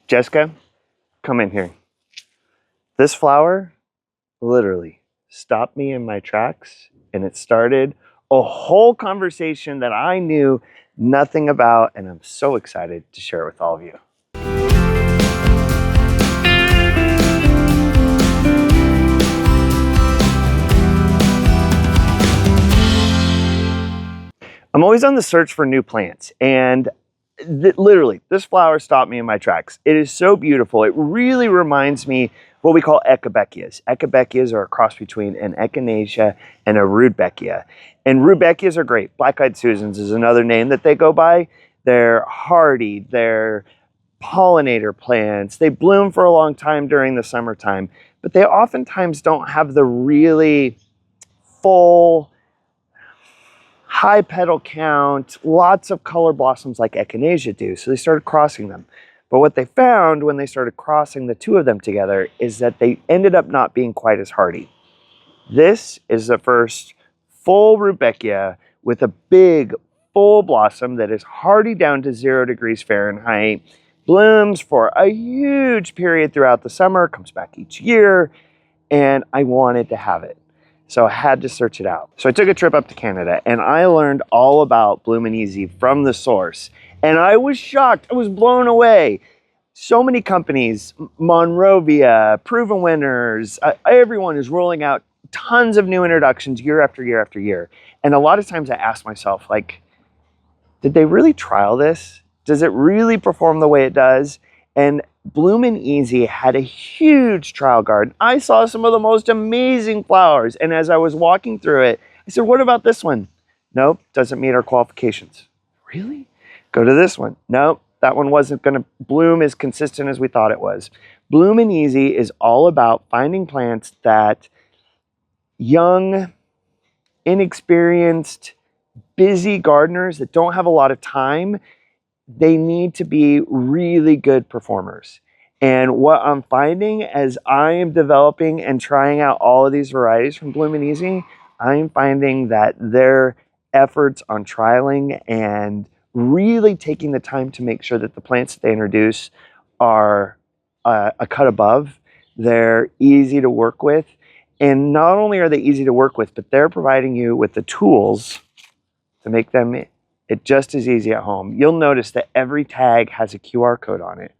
Jessica, come in here. This flower literally stopped me in my tracks, and it started a whole conversation that I knew nothing about, and I'm so excited to share it with all of you. I'm always on the search for new plants, and literally, this flower stopped me in my tracks. It is so beautiful. It really reminds me what we call echinacea. Echinacea are a cross between an echinacea and a rudbeckia. And rudbeckias are great. Black-eyed Susans is another name that they go by. They're hardy. They're pollinator plants. They bloom for a long time during the summertime, but they oftentimes don't have the really full, high petal count, lots of color blossoms like echinacea do. So they started crossing them. But what they found when they started crossing the two of them together is that they ended up not being quite as hardy. This is the first full rudbeckia with a big full blossom that is hardy down to 0 degrees Fahrenheit, blooms for a huge period throughout the summer, comes back each year, and I wanted to have it. So I had to search it out. So I took a trip up to Canada and I learned all about Bloomin from the source. And I was shocked, I was blown away. So many companies, Monrovia, Proven Winners, everyone is rolling out tons of new introductions year after year after year. And a lot of times I ask myself, like, did they really trial this? Does it really perform the way it does? And Bloomin had a huge trial garden. I saw some of the most amazing flowers. And as I was walking through it, I said, what about this one? Nope, doesn't meet our qualifications. Really? Go to this one. Nope, that one wasn't going to bloom as consistent as we thought it was. Bloomin is all about finding plants that young, inexperienced, busy gardeners that don't have a lot of time, they need to be really good performers. And what I'm finding as I am developing and trying out all of these varieties from Bloomin I'm finding that their efforts on trialing and really taking the time to make sure that the plants that they introduce are a cut above. They're easy to work with. And not only are they easy to work with, but they're providing you with the tools to make them just as easy at home. You'll notice that every tag has a QR code on it.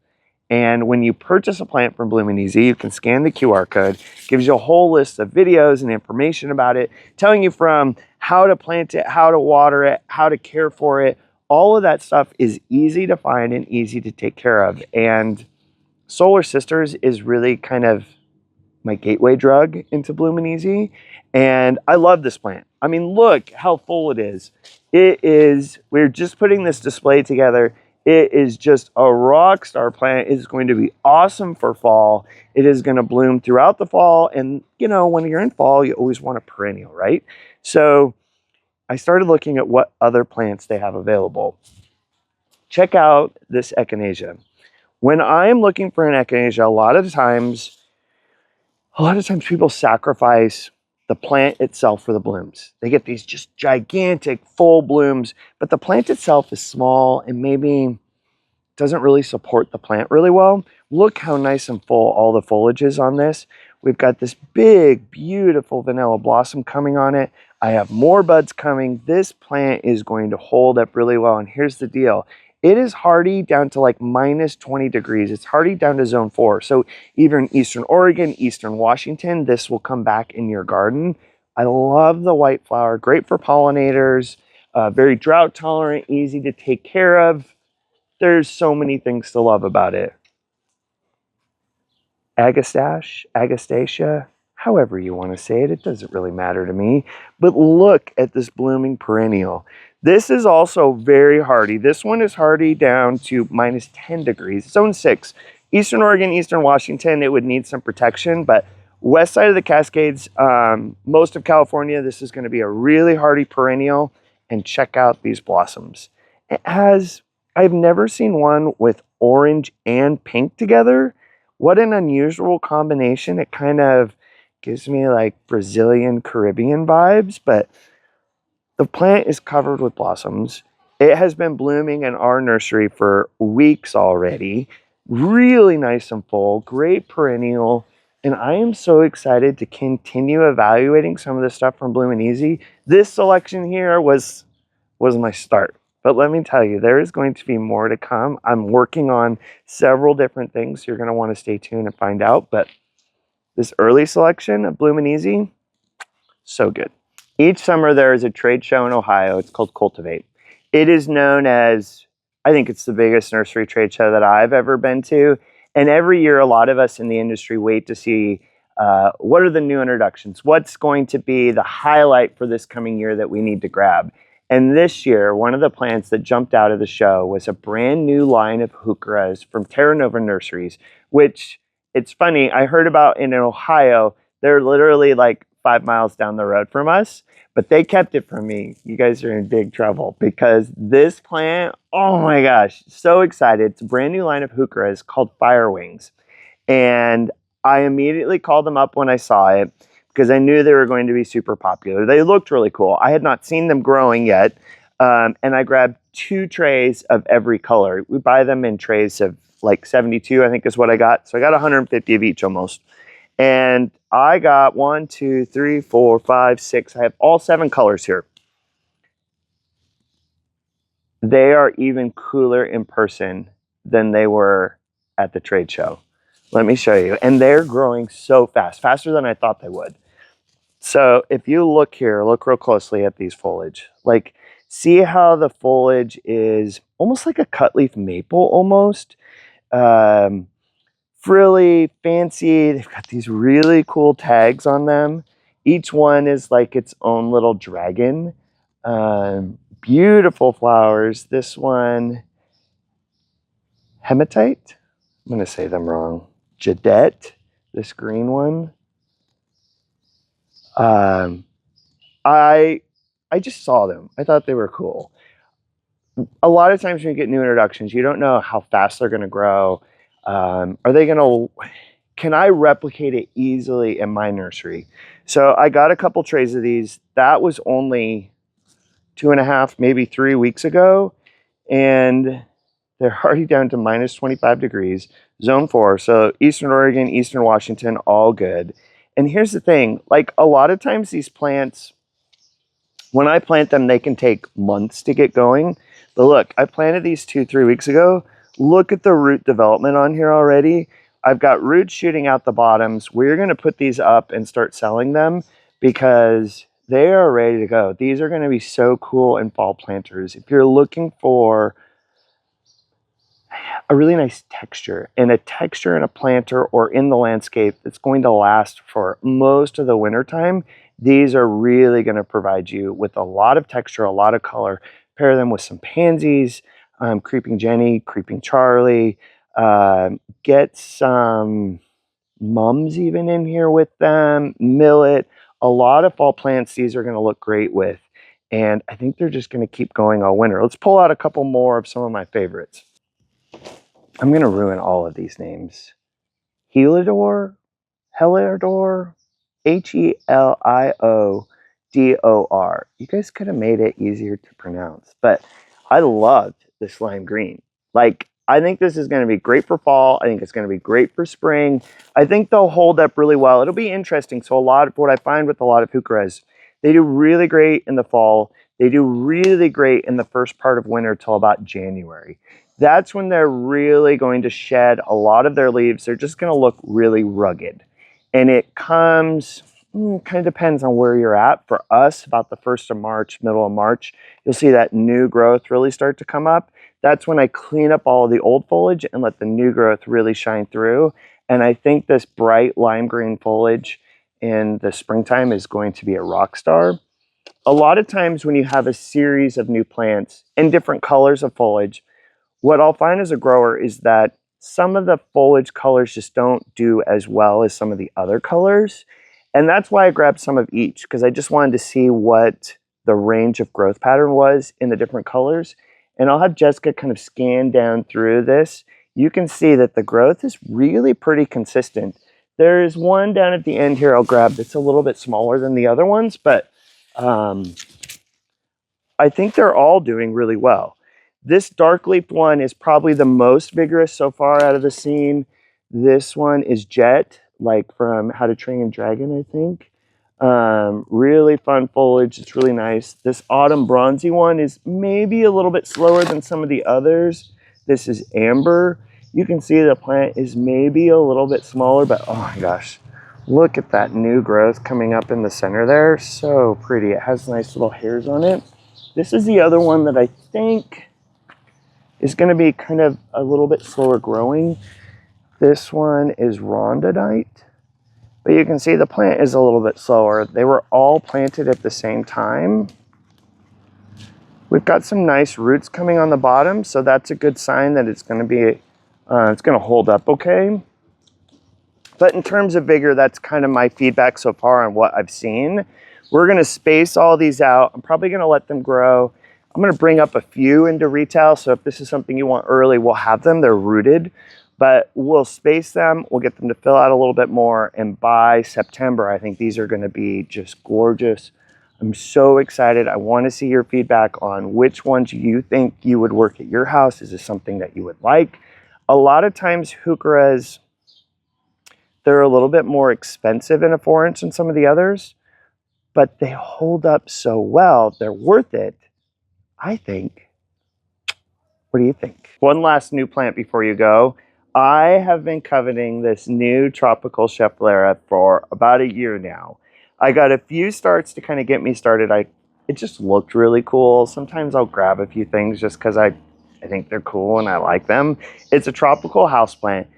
And when you purchase a plant from Bloomin you can scan the QR code, gives you a whole list of videos and information about it, telling you from how to plant it, how to water it, how to care for it. All of that stuff is easy to find and easy to take care of. And Solar Sisters is really kind of my gateway drug into Bloomin and I love this plant. I mean, look how full it is. We're just putting this display together. It is just a rock star plant. It is going to be awesome for fall. It is going to bloom throughout the fall. And you know, when you're in fall, you always want a perennial, right? So I started looking at what other plants they have available. Check out this echinacea. When I'm looking for an echinacea, a lot of times people sacrifice the plant itself for the blooms. They get these just gigantic full blooms, but the plant itself is small and maybe doesn't really support the plant really well. Look how nice and full all the foliage is on this. We've got this big, beautiful vanilla blossom coming on it. I have more buds coming. This plant is going to hold up really well. And here's the deal. It is hardy down to like -20 degrees. It's hardy down to zone 4. So even in Eastern Oregon, Eastern Washington, this will come back in your garden. I love the white flower, great for pollinators, very drought tolerant, easy to take care of. There's so many things to love about it. Agastacia, however you want to say it, it doesn't really matter to me. But look at this blooming perennial. This is also very hardy. This one is hardy down to -10 degrees, zone 6. Eastern Oregon, Eastern Washington, it would need some protection, but west side of the Cascades, most of California, this is going to be a really hardy perennial. And check out these blossoms. I've never seen one with orange and pink together. What an unusual combination. It kind of gives me like Brazilian Caribbean vibes, but the plant is covered with blossoms. It has been blooming in our nursery for weeks already. really nice and full, great perennial. And I am so excited to continue evaluating some of the stuff from Bloomin' Easy. This selection here was my start. But let me tell you, there is going to be more to come. I'm working on several different things. You're going to want to stay tuned and find out. But this early selection of Bloomin' Easy, so good. Each summer there is a trade show in Ohio. It's called Cultivate. It is known as, I think it's the biggest nursery trade show that I've ever been to. And every year, a lot of us in the industry wait to see what are the new introductions? What's going to be the highlight for this coming year that we need to grab? And this year, one of the plants that jumped out of the show was a brand new line of Heucheras from Terra Nova Nurseries, which it's funny, I heard about in Ohio. They're literally like 5 miles down the road from us, but they kept it from me. You guys are in big trouble because this plant, oh my gosh, so excited. It's a brand new line of Heucheras called Fire Wings. And I immediately called them up when I saw it because I knew they were going to be super popular. They looked really cool. I had not seen them growing yet. And I grabbed 2 trays of every color. We buy them in trays of like 72, I think is what I got. So I got 150 of each almost. And I got 1, 2, 3, 4, 5, 6. I have all 7 colors here. They are even cooler in person than they were at the trade show. Let me show you. And they're growing so fast, faster than I thought they would. So if you look here, look real closely at these foliage. Like, see how the foliage is almost like a cut leaf maple almost. Frilly, fancy. They've got these really cool tags on them. Each one is like its own little dragon. Beautiful flowers. This one, hematite. I'm going to say them wrong. Jadette, this green one. I just saw them. I thought they were cool. A lot of times when you get new introductions, you don't know how fast they're going to grow. Can I replicate it easily in my nursery? So I got a couple trays of these. That was only 2.5, maybe 3 weeks ago. And they're already down to minus 25 degrees, zone 4. So Eastern Oregon, Eastern Washington, all good. And here's the thing, like a lot of times these plants, when I plant them, they can take months to get going. But look, I planted these 2-3 weeks ago. Look at the root development on here already. I've got roots shooting out the bottoms. We're going to put these up and start selling them because they are ready to go. These are going to be so cool in fall planters. If you're looking for a really nice texture in a planter or in the landscape that's going to last for most of the winter time, these are really going to provide you with a lot of texture, a lot of color. Pair them with some pansies, Creeping Jenny, Creeping Charlie. Get some mums even in here with them, millet. A lot of fall plants these are going to look great with. And I think they're just going to keep going all winter. Let's pull out a couple more of some of my favorites. I'm going to ruin all of these names. Heliodor, Heliodor. You guys could have made it easier to pronounce, but I loved this lime green. Like, I think this is going to be great for fall. I think it's going to be great for spring. I think they'll hold up really well. It'll be interesting. So a lot of what I find with a lot of Heucheras, they do really great in the fall. They do really great in the first part of winter till about January. That's when they're really going to shed a lot of their leaves. They're just going to look really rugged. And it comes, kind of depends on where you're at. For us, about the 1st of March, middle of March, you'll see that new growth really start to come up. That's when I clean up all of the old foliage and let the new growth really shine through. And I think this bright lime green foliage in the springtime is going to be a rock star. A lot of times when you have a series of new plants in different colors of foliage, what I'll find as a grower is that some of the foliage colors just don't do as well as some of the other colors. And that's why I grabbed some of each, because I just wanted to see what the range of growth pattern was in the different colors. And I'll have Jessica kind of scan down through this. You can see that the growth is really pretty consistent. There is one down at the end here I'll grab that's a little bit smaller than the other ones, but I think they're all doing really well. This dark leaf one is probably the most vigorous so far out of the scene. This one is Jet, like from How to Train a Dragon, I think. Really fun foliage. It's really nice. This autumn bronzy one is maybe a little bit slower than some of the others. This is Amber. You can see the plant is maybe a little bit smaller, but oh my gosh, look at that new growth coming up in the center there. So pretty. It has nice little hairs on it. This is the other one that I think is going to be kind of a little bit slower growing. This one is Rondonite. But you can see the plant is a little bit slower. They were all planted at the same time. We've got some nice roots coming on the bottom, so that's a good sign that it's going to be, it's going to hold up okay. But in terms of vigor, that's kind of my feedback so far on what I've seen. We're going to space all these out. I'm probably going to let them grow. I'm going to bring up a few into retail, so if this is something you want early, we'll have them. They're rooted. But we'll space them, we'll get them to fill out a little bit more, and by September, I think these are going to be just gorgeous. I'm so excited. I want to see your feedback on which ones you think you would work at your house. Is this something that you would like? A lot of times, Heucheras, they're a little bit more expensive in a 4-inch than some of the others, but they hold up so well. They're worth it, I think. What do you think? One last new plant before you go. I have been coveting this new tropical Schefflera for about a year now. I got a few starts to kind of get me started. It just looked really cool. Sometimes I'll grab a few things just because I think they're cool and I like them. It's a tropical houseplant.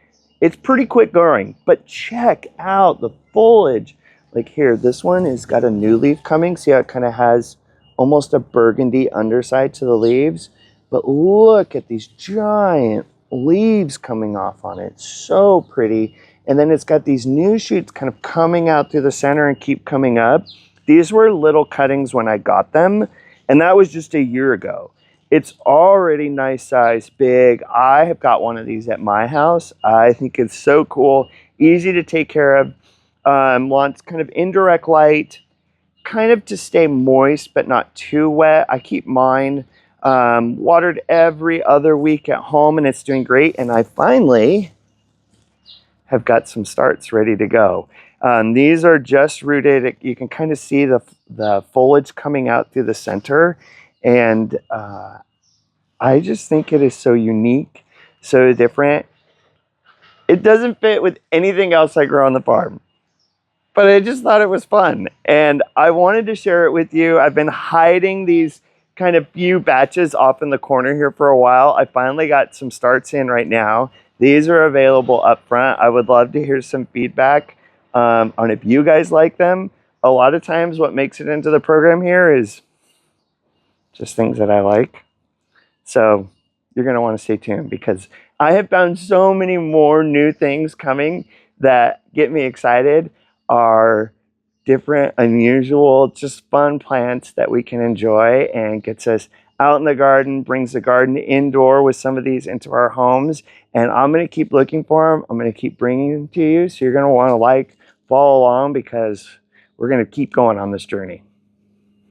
It's pretty quick growing, but check out the foliage. Like here, this one has got a new leaf coming. See how it kind of has almost a burgundy underside to the leaves? But look at these giant leaves coming off on it. So pretty. And then it's got these new shoots kind of coming out through the center and keep coming up. These were little cuttings when I got them, and that was just a year ago. It's already nice size, big. I have got one of these at my house. I think it's so cool, easy to take care of. Wants kind of indirect light, kind of to stay moist but not too wet. I keep mine watered every other week at home, and it's doing great. And I finally have got some starts ready to go. These are just rooted. You can kind of see the foliage coming out through the center, and I just think it is so unique, so different. It doesn't fit with anything else I grow on the farm, but I just thought it was fun, and I wanted to share it with you. I've been hiding these kind of few batches off in the corner here for a while. I finally got some starts in right now. These are available up front. I would love to hear some feedback on if you guys like them. A lot of times what makes it into the program here is just things that I like. So you're going to want to stay tuned, because I have found so many more new things coming that get me excited, are different, unusual, just fun plants that we can enjoy, and gets us out in the garden, brings the garden indoor with some of these into our homes. And I'm going to keep looking for them. I'm going to keep bringing them to you. So you're going to want to follow along, because we're going to keep going on this journey.